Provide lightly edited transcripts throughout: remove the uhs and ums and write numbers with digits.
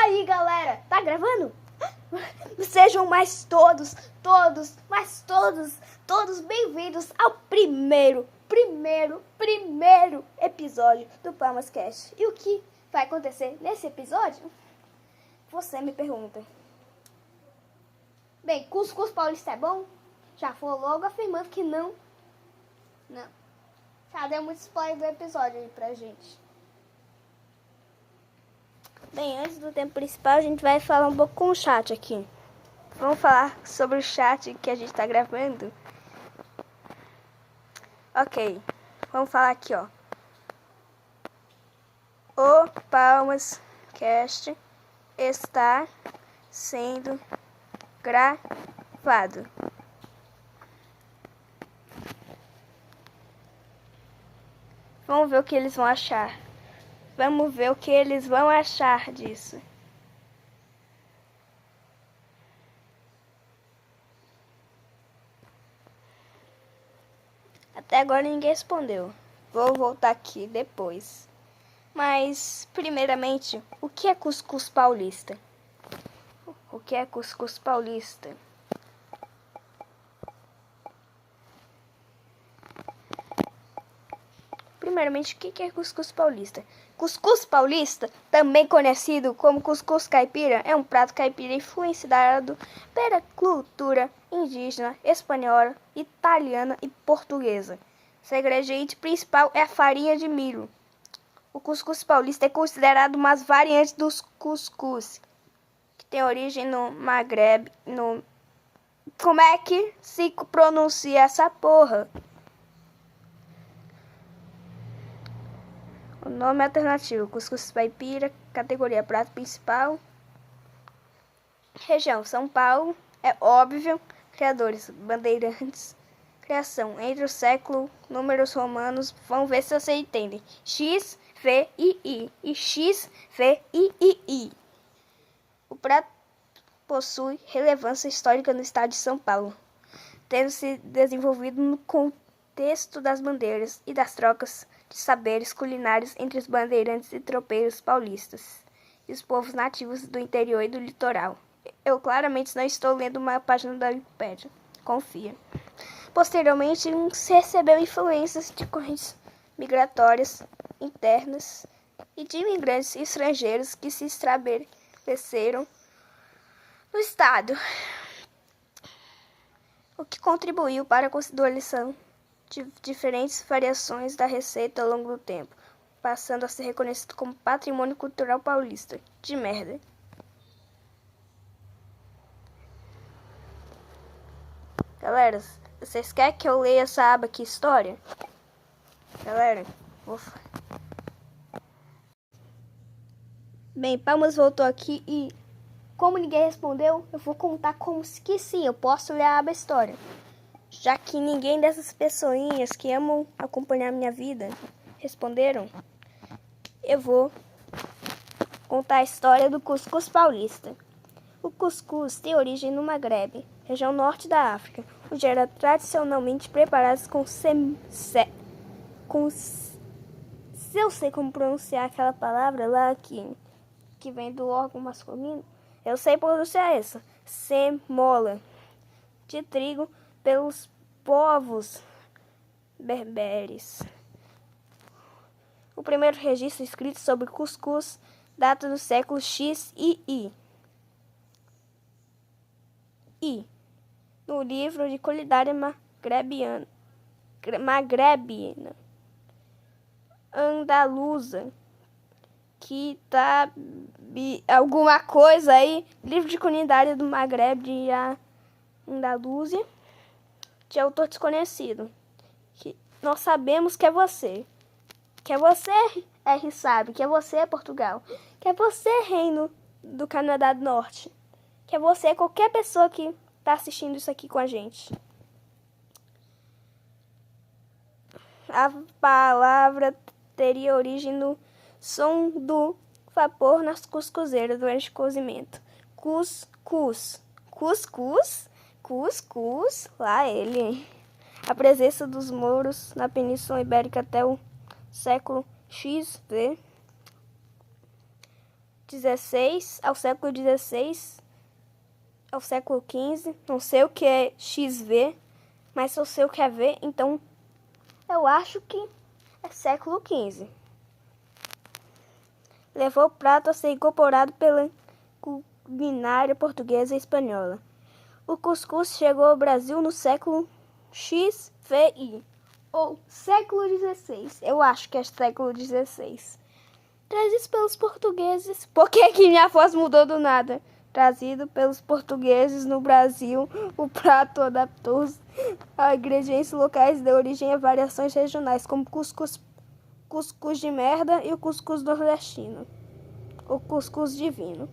aí, galera? Tá gravando? Sejam todos bem-vindos ao primeiro episódio do Palmas Cast. E o que vai acontecer nesse episódio? Você me pergunta. Bem, cuscuz paulista é bom? Já vou logo afirmando que não. Não. Já deu muito spoiler do episódio aí pra gente. Bem, antes do tempo principal, a gente vai falar um pouco com o chat aqui. Vamos falar sobre o chat que a gente tá gravando? Ok, vamos falar aqui, ó. O Palmas Cast está sendo gravado. Vamos ver o que eles vão achar. Vamos ver o que eles vão achar disso. Até agora ninguém respondeu. Vou voltar aqui depois. Mas, primeiramente, o que é cuscuz paulista? O que é cuscuz paulista? Primeiramente, o que é cuscuz paulista? Cuscuz paulista, também conhecido como cuscuz caipira, é um prato caipira influenciado pela cultura indígena, espanhola, italiana e portuguesa. Seu ingrediente principal é a farinha de milho. O cuscuz paulista é considerado uma variante dos cuscuz, que tem origem no Maghreb. Como é que se pronuncia essa porra? O nome alternativo: cuscuz caipira, categoria prato principal. Região: São Paulo, é óbvio. Criadores: Bandeirantes. Criação: entre o século, números romanos. Vamos ver se você entende. XVII e XVII. O prato possui relevância histórica no estado de São Paulo, tendo se desenvolvido no contexto das bandeiras e das trocas de saberes culinários entre os bandeirantes e tropeiros paulistas e os povos nativos do interior e do litoral. Eu claramente não estou lendo uma página da Wikipédia. Confia. Posteriormente, recebeu influências de correntes migratórias internas e de imigrantes estrangeiros que se estabeleceram no estado, o que contribuiu para a consolidação de diferentes variações da receita ao longo do tempo, passando a ser reconhecido como patrimônio cultural paulista. De merda. Galera, vocês querem que eu leia essa aba aqui, história? Galera, Bem, Palmas voltou aqui e, como ninguém respondeu, eu vou contar como que sim, eu posso ler a aba história. Já que ninguém dessas pessoinhas que amam acompanhar minha vida responderam, eu vou contar a história do cuscuz paulista. O cuscuz tem origem no Maghreb, região norte da África, onde era tradicionalmente preparado se eu sei como pronunciar aquela palavra lá que vem do órgão masculino, eu sei pronunciar essa, semola, de trigo pelos povos berberes. O primeiro registro escrito sobre cuscuz data do século XII. No livro de culinária magrebina andaluza, que tá alguma coisa aí, livro de culinária do Maghreb de Andaluzia, de autor desconhecido, que nós sabemos que é você. Que é você, R. sabe, que é você, Portugal, que é você, Reino do Canadá do Norte, que é você, qualquer pessoa que tá assistindo isso aqui com a gente. A palavra teria origem no som do vapor nas cuscuzeiras durante o cozimento. Cuscuz, lá ele. A presença dos mouros na Península Ibérica até o século XV XVI ao século XVI, ao século XV. Não sei o que é XV, mas eu sei o que é V, então eu acho que é século XV. Levou o prato a ser incorporado pela culinária portuguesa e espanhola. O cuscuz chegou ao Brasil no século XVI, ou século XVI. Eu acho que é século XVI. Trazido pelos portugueses. Por que minha voz mudou do nada? Trazido pelos portugueses no Brasil, o prato adaptou-se a ingredientes locais e deu origem a variações regionais, como cuscuz de merda e o cuscuz nordestino, o cuscuz divino.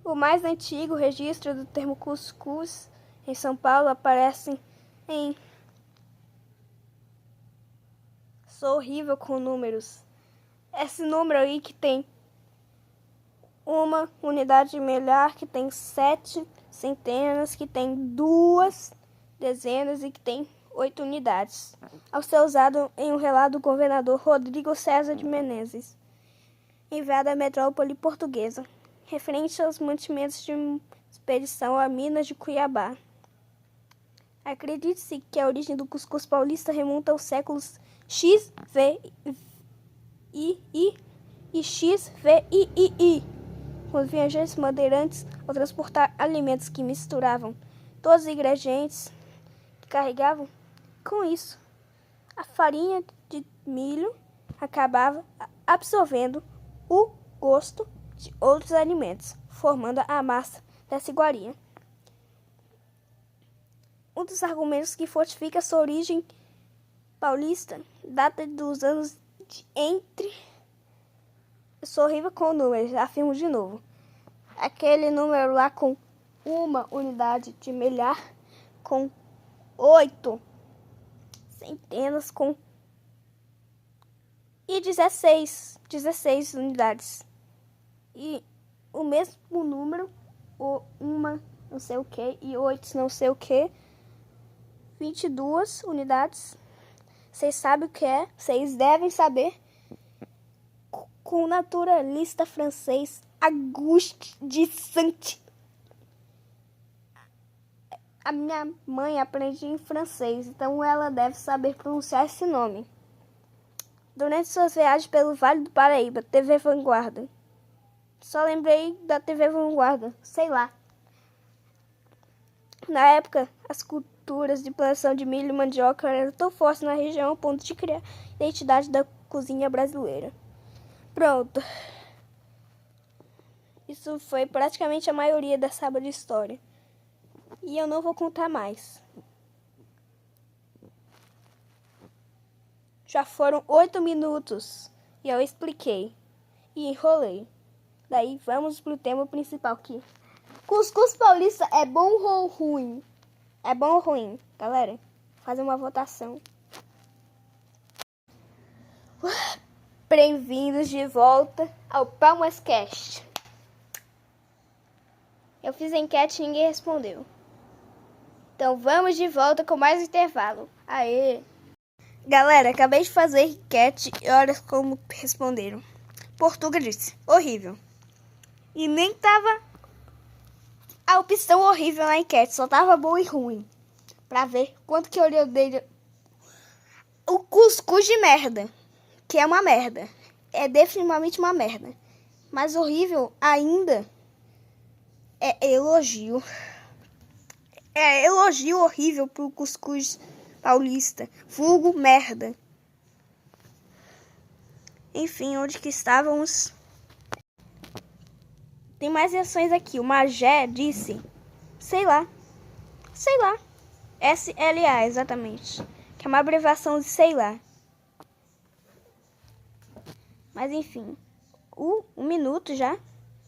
O mais antigo registro do termo cuscuz em São Paulo aparece em... Sou horrível com números. Esse número aí que tem uma unidade milhar, que tem 7 centenas, que tem 2 dezenas e que tem 8 unidades. Ao ser usado em um relato do governador Rodrigo César de Menezes, enviado à metrópole portuguesa, referente aos mantimentos de expedição a Minas de Cuiabá. Acredite-se que a origem do cuscuz paulista remonta aos séculos XVI e XVI, com os viajantes bandeirantes ao transportar alimentos que misturavam todos os ingredientes que carregavam. Com isso, a farinha de milho acabava absorvendo o gosto de outros alimentos, formando a massa dessa iguaria. Um dos argumentos que fortifica sua origem paulista data dos anos de entre... Eu sou horrível com números, afirmo de novo. Aquele número lá com uma unidade de milhar, com 8 centenas, com... e 16 unidades. E o mesmo número, uma não sei o que e 8 não sei o que, 22 unidades. Vocês sabem o que é? Vocês devem saber. Com o naturalista francês Auguste de Saint. A minha mãe aprende em francês, então ela deve saber pronunciar esse nome. Durante suas viagens pelo Vale do Paraíba, TV Vanguarda. Só lembrei da TV Vanguarda, sei lá. Na época, as culturas de plantação de milho e mandioca eram tão fortes na região ao ponto de criar a identidade da cozinha brasileira. Pronto. Isso foi praticamente a maioria da sábado de história. E eu não vou contar mais. Já foram 8 minutos e eu expliquei e enrolei. Daí vamos pro tema principal aqui. Cuscuz paulista é bom ou ruim? É bom ou ruim? Galera, fazer uma votação. Bem-vindos de volta ao Palmascast. Eu fiz a enquete e ninguém respondeu. Então vamos de volta com mais um intervalo. Aê! Galera, acabei de fazer a enquete e olha como responderam. Portuga disse, horrível. E nem tava a opção horrível na enquete, só tava bom e ruim. Pra ver quanto que eu dei. O cuscuz de merda, que é uma merda. É definitivamente uma merda. Mas horrível ainda é elogio. É elogio horrível pro cuscuz paulista. Vulgo merda. Enfim, onde que estávamos? Tem mais reações aqui. O Magé disse, sei lá. SLA, exatamente. Que é uma abreviação de sei lá. Mas enfim. Um minuto já.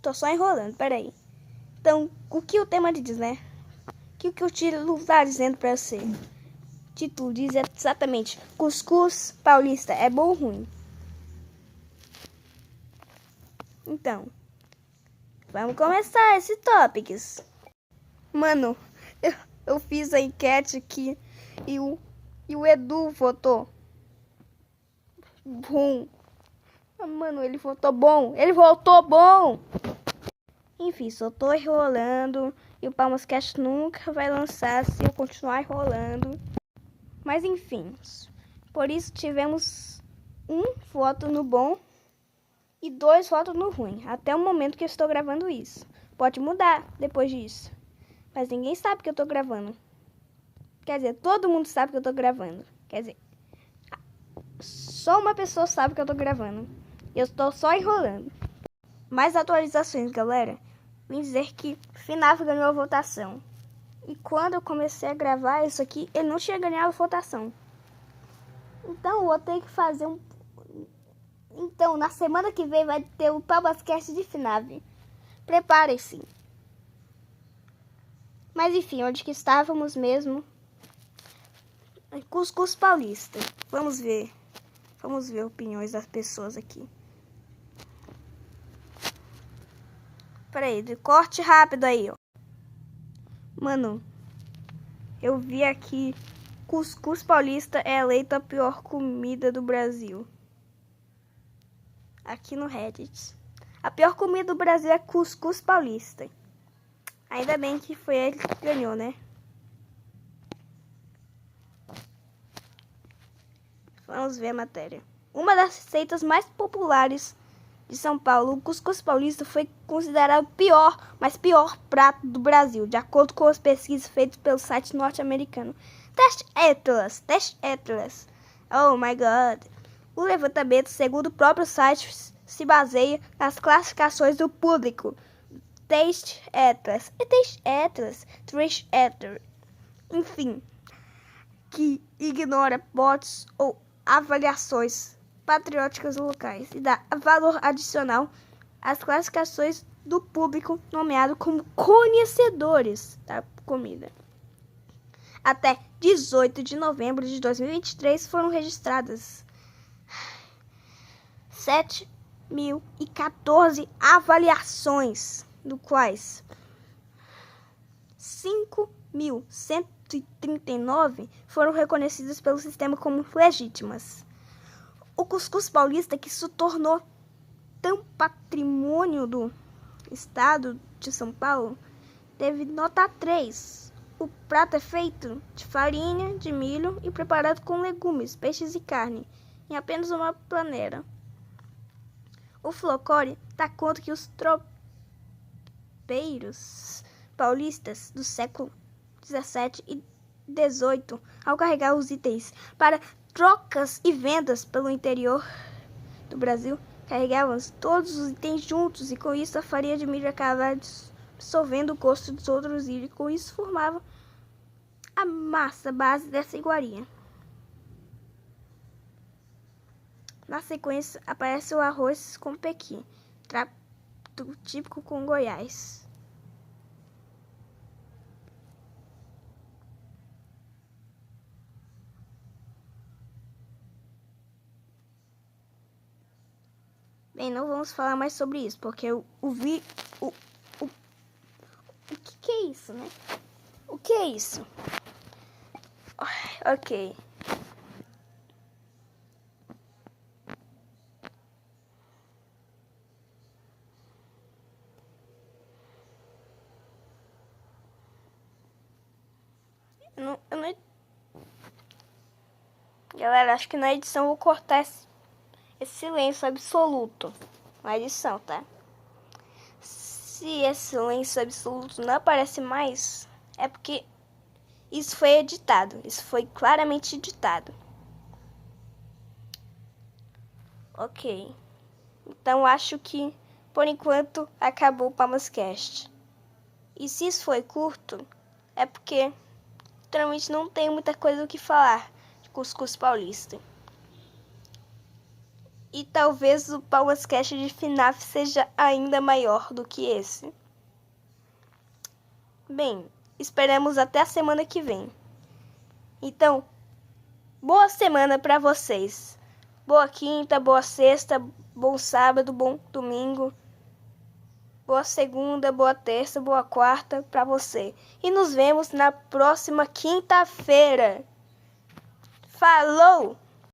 Tô só enrolando, peraí. Então, o que o tema diz, né? O que o título tá dizendo pra você? O título diz exatamente: cuscuz paulista é bom ou ruim? Então, vamos começar esse tópicos. Mano, eu fiz a enquete aqui e o Edu votou ruim. Ah, mano, ele voltou bom. Ele voltou bom. Enfim, só tô enrolando. E o Palmascast nunca vai lançar se eu continuar enrolando. Mas enfim. Por isso tivemos um voto no bom e 2 votos no ruim. Até o momento que eu estou gravando isso. Pode mudar depois disso. Mas ninguém sabe que eu tô gravando. Quer dizer, todo mundo sabe que eu tô gravando. Quer dizer, só uma pessoa sabe que eu tô gravando. Eu estou só enrolando. Mais atualizações, galera. Vim dizer que FNAF ganhou a votação. E quando eu comecei a gravar isso aqui, ele não tinha ganhado a votação. Então eu vou ter que fazer um... Então, na semana que vem vai ter o Palmascast de FNAF. Preparem-se. Mas enfim, onde que estávamos mesmo? Cuscuz Paulista. Vamos ver. Vamos ver opiniões das pessoas aqui. Peraí, corte rápido aí, ó. Mano, eu vi aqui. Cuscuz Paulista é eleito a pior comida do Brasil. Aqui no Reddit. A pior comida do Brasil é Cuscuz Paulista. Ainda bem que foi ele que ganhou, né? Vamos ver a matéria. Uma das receitas mais populares de São Paulo, o Cuscuz Paulista foi considerado o pior, mas pior prato do Brasil, de acordo com as pesquisas feitas pelo site norte-americano Test Atlas. Oh my god. O levantamento, segundo o próprio site, se baseia nas classificações do público. Taste Atlas, enfim, que ignora bots ou avaliações patrióticas locais e dá valor adicional às classificações do público nomeado como conhecedores da comida. Até 18 de novembro de 2023 foram registradas 7.014 avaliações, do quais 5.139 foram reconhecidas pelo sistema como legítimas. O Cuscuz Paulista, que se tornou tão patrimônio do estado de São Paulo, teve nota 3. O prato é feito de farinha de milho e preparado com legumes, peixes e carne, em apenas uma paneira. O folclore dá conta que os tropeiros paulistas do século 17 e 18, ao carregar os itens para trocas e vendas pelo interior do Brasil, carregavam todos os itens juntos e com isso a farinha de milho acabava dissolvendo o gosto dos outros itens e com isso formava a massa base dessa iguaria. Na sequência aparece o arroz com pequi, prato típico com Goiás. Bem, não vamos falar mais sobre isso, porque o que é isso, né? O que é isso? Ok. Eu não... Galera, acho que na edição eu vou cortar esse silêncio absoluto. Na edição, tá? Se esse silêncio absoluto não aparece mais, é porque isso foi editado. Isso foi claramente editado. Ok. Então acho que, por enquanto, acabou o Palmascast. E se isso foi curto, é porque literalmente não tem muita coisa do que falar de Cuscuz Paulista. E talvez o Palmascast de FNAF seja ainda maior do que esse. Bem, esperamos até a semana que vem. Então, boa semana para vocês. Boa quinta, boa sexta, bom sábado, bom domingo. Boa segunda, boa terça, boa quarta para você. E nos vemos na próxima quinta-feira. Falou!